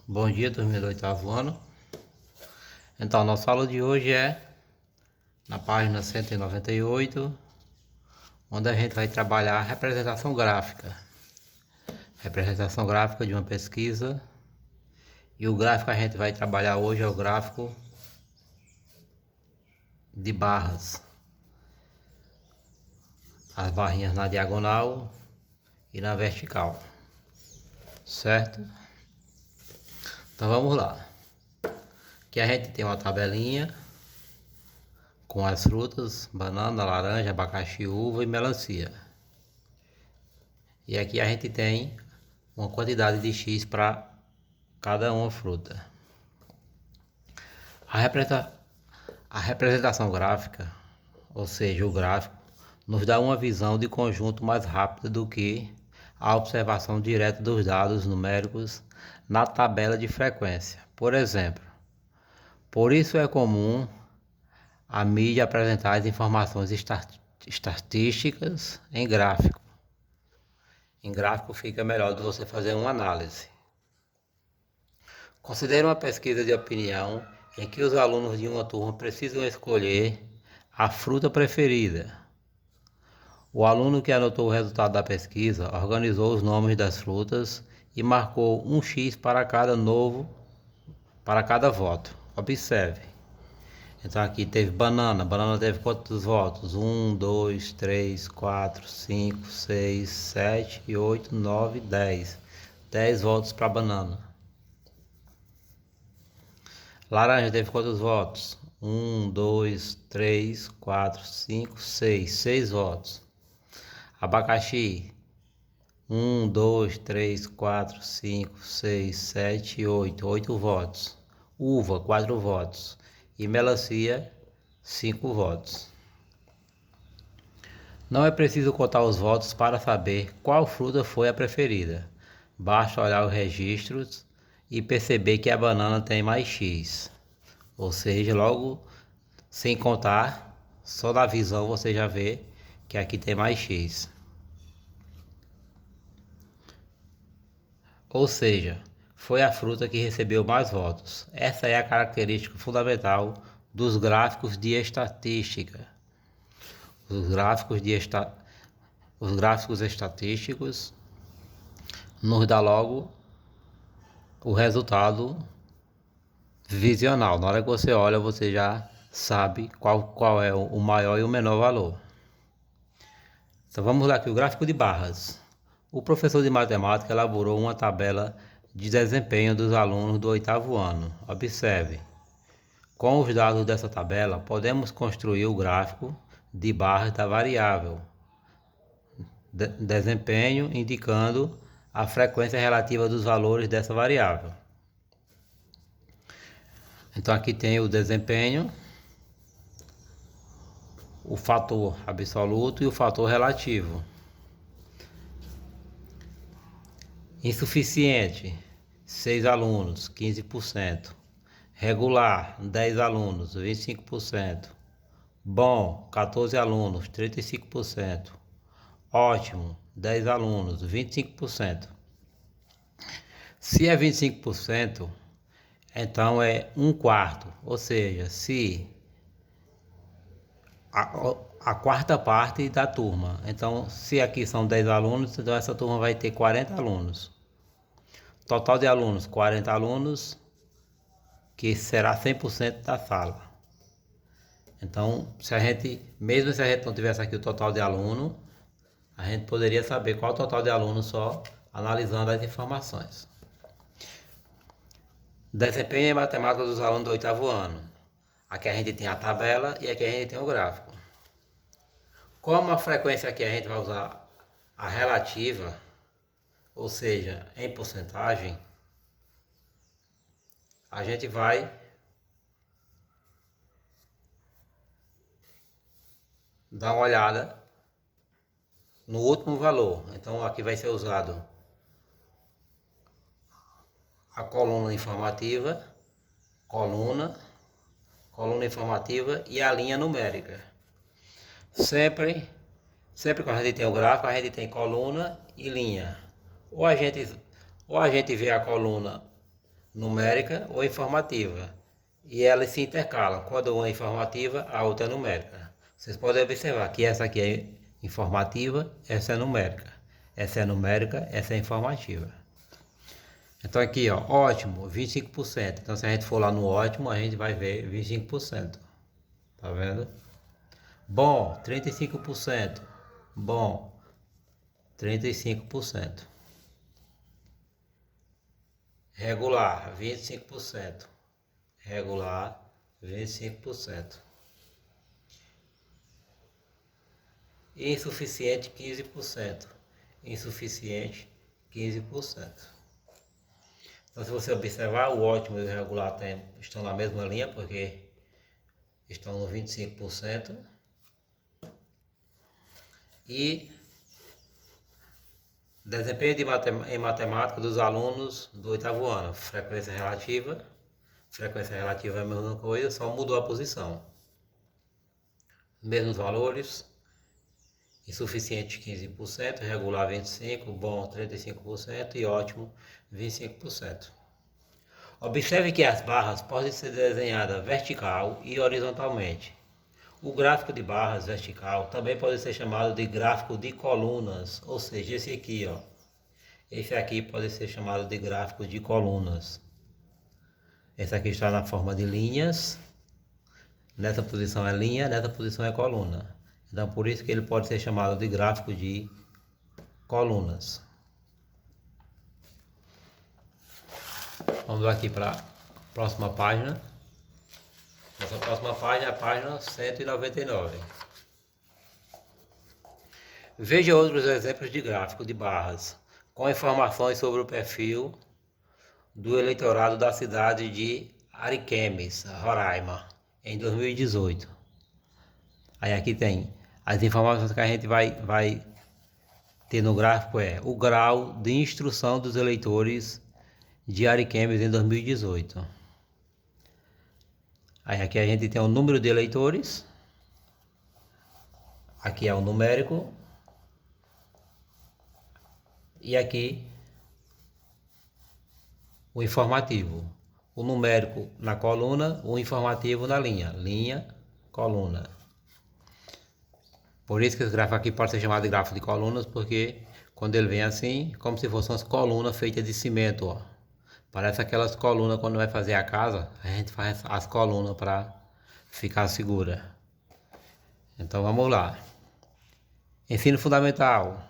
Bom dia, turma do oitavo ano. Então, nossa aula de hoje é na página 198, onde a gente vai trabalhar a representação gráfica. Representação gráfica de uma pesquisa. E o gráfico que a gente vai trabalhar hoje é o gráfico de barras. As barrinhas na diagonal e na vertical. Certo? Então vamos lá. Aqui a gente tem uma tabelinha com as frutas, banana, laranja, abacaxi, uva e melancia. E aqui a gente tem uma quantidade de X para cada uma fruta. A representação gráfica, ou seja, o gráfico, nos dá uma visão de conjunto mais rápida do que a observação direta dos dados numéricos na tabela de frequência. Por exemplo, por isso é comum a mídia apresentar as informações estatísticas em gráfico. Em gráfico fica melhor de você fazer uma análise. Considere uma pesquisa de opinião em que os alunos de uma turma precisam escolher a fruta preferida. O aluno que anotou o resultado da pesquisa organizou os nomes das frutas e marcou um X para cada voto. Observe. Então aqui teve banana. Banana teve quantos votos? 1, 2, 3, 4, 5, 6, 7, 8, 9, 10. 10 votos para banana. Laranja teve quantos votos? 1, 2, 3, 4, 5, 6. 6 votos. Abacaxi. 1, 2, 3, 4, 5, 6, 7, 8. 8 votos. Uva, 4 votos. E melancia, 5 votos. Não é preciso contar os votos para saber qual fruta foi a preferida. Basta olhar os registros e perceber que a banana tem mais X. Ou seja, logo sem contar, só na visão você já vê que aqui tem mais X. Ou seja, foi a fruta que recebeu mais votos. Essa é a característica fundamental dos gráficos de estatística. Os gráficos estatísticos nos dá logo o resultado visional. Na hora que você olha, você já sabe qual é o maior e o menor valor. Então vamos lá aqui, o gráfico de barras. O professor de matemática elaborou uma tabela de desempenho dos alunos do oitavo ano. Observe. Com os dados dessa tabela, podemos construir o gráfico de barras da variável desempenho, indicando a frequência relativa dos valores dessa variável. Então aqui tem o desempenho, o fator absoluto e o fator relativo. Insuficiente, 6 alunos, 15%. Regular, 10 alunos, 25%. Bom, 14 alunos, 35%. Ótimo, 10 alunos, 25%. Se é 25%, então é 1/4, ou seja, se a quarta parte da turma. Então, se aqui são 10 alunos, então essa turma vai ter 40 alunos. Total de alunos, 40 alunos, que será 100% da sala. Então, mesmo se a gente não tivesse aqui o total de aluno, a gente poderia saber qual o total de alunos só analisando as informações. Desempenho em matemática dos alunos do oitavo ano. Aqui a gente tem a tabela e aqui a gente tem o gráfico. Como a frequência aqui a gente vai usar a relativa, ou seja, em porcentagem, a gente vai dar uma olhada no último valor. Então aqui vai ser usado a coluna informativa, coluna informativa e a linha numérica. Sempre que a gente tem o gráfico, a gente tem coluna e linha. Ou a gente vê a coluna numérica ou informativa. E elas se intercalam. Quando uma é informativa, a outra é numérica. Vocês podem observar que essa aqui é informativa, essa é numérica. Essa é numérica, essa é informativa. Então aqui, ó, ótimo, 25%. Então se a gente for lá no ótimo, a gente vai ver 25%. Tá vendo? Bom, 35%. Bom, 35%. Regular, 25%. Regular, 25%. Insuficiente, 15%. Insuficiente, 15%. Então, se você observar, o ótimo e o regular estão na mesma linha, porque estão no 25%. E desempenho em matemática dos alunos do 8º ano. Frequência relativa. Frequência relativa é a mesma coisa, só mudou a posição. Mesmos valores. Insuficiente 15%, regular 25%, bom 35% e ótimo 25%. Observe que as barras podem ser desenhadas vertical e horizontalmente. O gráfico de barras vertical também pode ser chamado de gráfico de colunas, ou seja, esse aqui, ó. Esse aqui pode ser chamado de gráfico de colunas. Esse aqui está na forma de linhas. Nessa posição é linha, nessa posição é coluna. Então, por isso que ele pode ser chamado de gráfico de colunas. Vamos aqui para a próxima página. Essa próxima página é a página 199. Veja outros exemplos de gráfico de barras, com informações sobre o perfil do eleitorado da cidade de Ariquemes, Roraima, em 2018. Aí aqui tem as informações que a gente vai ter no gráfico é o grau de instrução dos eleitores de Ariquemes em 2018. Aí aqui a gente tem o número de eleitores. Aqui é o numérico. E aqui o informativo. O numérico na coluna, o informativo na linha. Linha, coluna. Por isso que esse gráfico aqui pode ser chamado de gráfico de colunas, porque quando ele vem assim, como se fossem as colunas feitas de cimento, ó. Parece aquelas colunas quando vai fazer a casa, a gente faz as colunas para ficar segura. Então vamos lá. Ensino fundamental,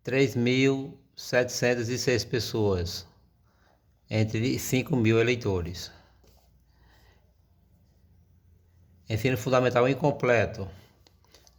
3.706 pessoas, entre 5.000 eleitores. Ensino fundamental incompleto,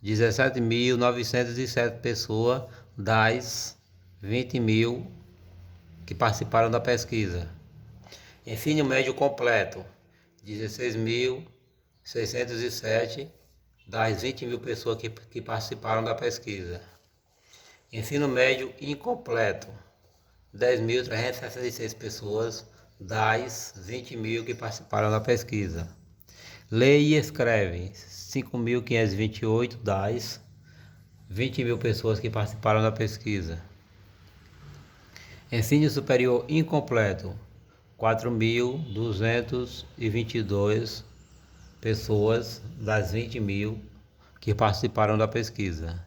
17.907 pessoas das 20.000 que participaram da pesquisa. Ensino médio completo, 16.607 das 20.000 pessoas que participaram da pesquisa. Ensino médio incompleto, 10.366 pessoas das 20.000 que participaram da pesquisa. Lê e escreve, 5.528 das 20.000 pessoas que participaram da pesquisa. Ensino superior incompleto, 4.222 pessoas das 20.000 que participaram da pesquisa.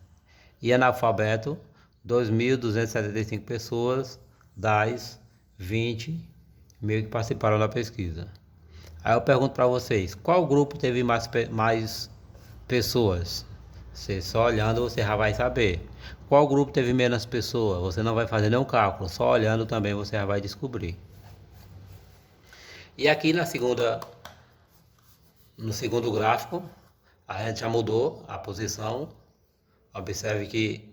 E analfabeto, 2.275 pessoas das 20.000 que participaram da pesquisa. Aí eu pergunto para vocês, qual grupo teve mais pessoas? Você só olhando você já vai saber. Qual grupo teve menos pessoas? Você não vai fazer nenhum cálculo, só olhando também você já vai descobrir. E aqui no segundo gráfico, a gente já mudou a posição. Observe que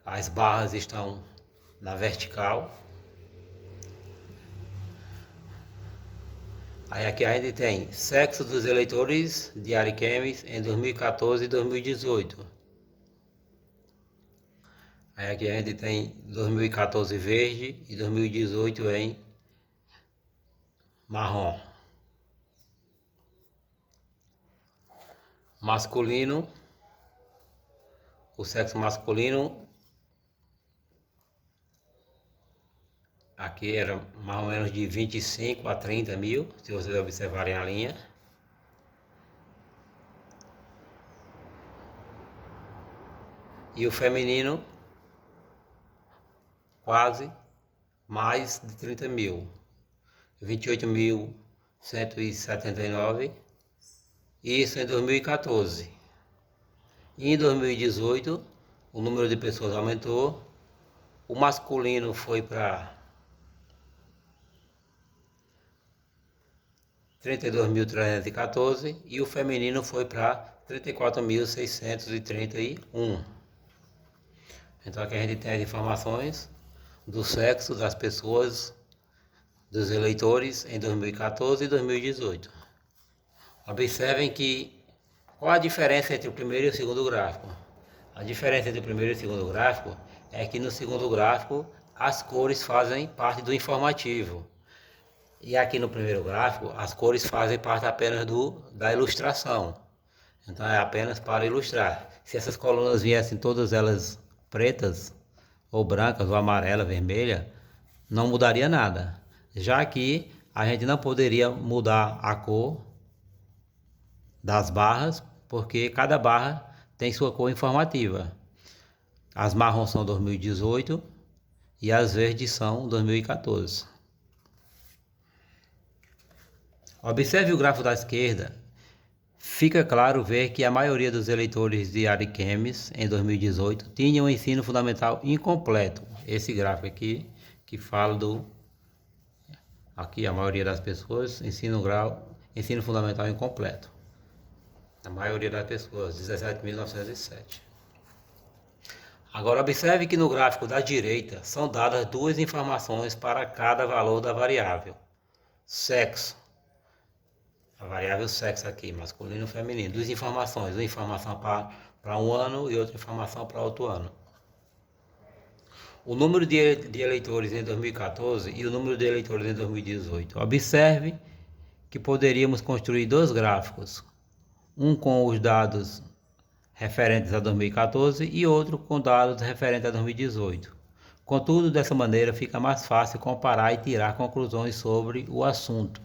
as barras estão na vertical. Aí aqui a gente tem sexo dos eleitores de Ariquemes em 2014 e 2018. Aí aqui a gente tem 2014 verde e 2018 em marrom. Masculino, o sexo masculino, Aqui era mais ou menos de 25 a 30 mil, se vocês observarem a linha. E o feminino, quase mais de 30 mil. 28.179, isso em 2014. E em 2018, o número de pessoas aumentou. O masculino foi para 32.314 e o feminino foi para 34.631. Então aqui a gente tem as informações do sexo das pessoas, dos eleitores em 2014 e 2018. Observem que qual a diferença entre o primeiro e o segundo gráfico? A diferença entre o primeiro e o segundo gráfico é que no segundo gráfico as cores fazem parte do informativo. E aqui no primeiro gráfico, as cores fazem parte apenas da ilustração. Então é apenas para ilustrar. Se essas colunas viessem todas elas pretas, ou brancas, ou amarela, vermelha, não mudaria nada. Já que a gente não poderia mudar a cor das barras, porque cada barra tem sua cor informativa. As marrons são 2018 e as verdes são 2014. Observe o gráfico da esquerda. Fica claro ver que a maioria dos eleitores de Ariquemes em 2018 tinham o ensino fundamental incompleto. Esse gráfico aqui que fala aqui a maioria das pessoas ensino fundamental incompleto. A maioria das pessoas, 17.907. Agora observe que no gráfico da direita são dadas duas informações para cada valor da variável. Sexo. A variável sexo aqui, masculino e feminino. Duas informações, uma informação para um ano e outra informação para outro ano. O número de eleitores em 2014 e o número de eleitores em 2018. Observe que poderíamos construir dois gráficos. Um com os dados referentes a 2014 e outro com dados referentes a 2018. Contudo, dessa maneira fica mais fácil comparar e tirar conclusões sobre o assunto.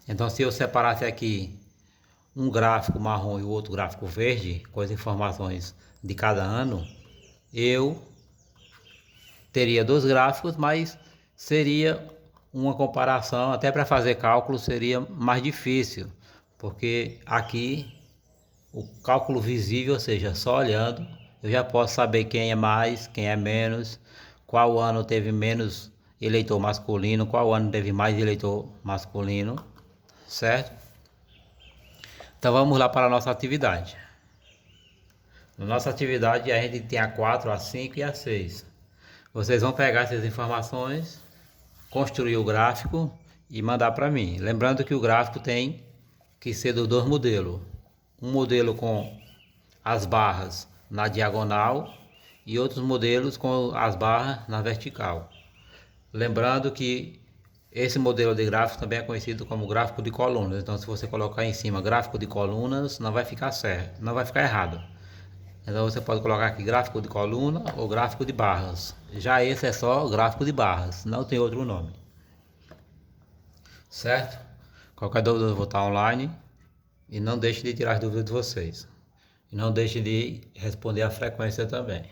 Então, se eu separasse aqui um gráfico marrom e o outro gráfico verde, com as informações de cada ano, eu teria dois gráficos, mas seria uma comparação, até para fazer cálculo seria mais difícil, porque aqui o cálculo visível, ou seja, só olhando, eu já posso saber quem é mais, quem é menos, qual ano teve menos eleitor masculino, qual ano teve mais eleitor masculino, certo? Então vamos lá para a nossa atividade. Na nossa atividade a gente tem a 4, a 5 e a 6. Vocês vão pegar essas informações, construir o gráfico e mandar para mim. Lembrando que o gráfico tem que ser dos dois modelos. Um modelo com as barras na diagonal e outros modelos com as barras na vertical. Lembrando que esse modelo de gráfico também é conhecido como gráfico de colunas. Então, se você colocar em cima gráfico de colunas, não vai ficar certo, não vai ficar errado. Então, você pode colocar aqui gráfico de coluna ou gráfico de barras. Já esse é só gráfico de barras, não tem outro nome. Certo? Qualquer dúvida eu vou estar online. E não deixe de tirar as dúvidas de vocês. E não deixe de responder à frequência também.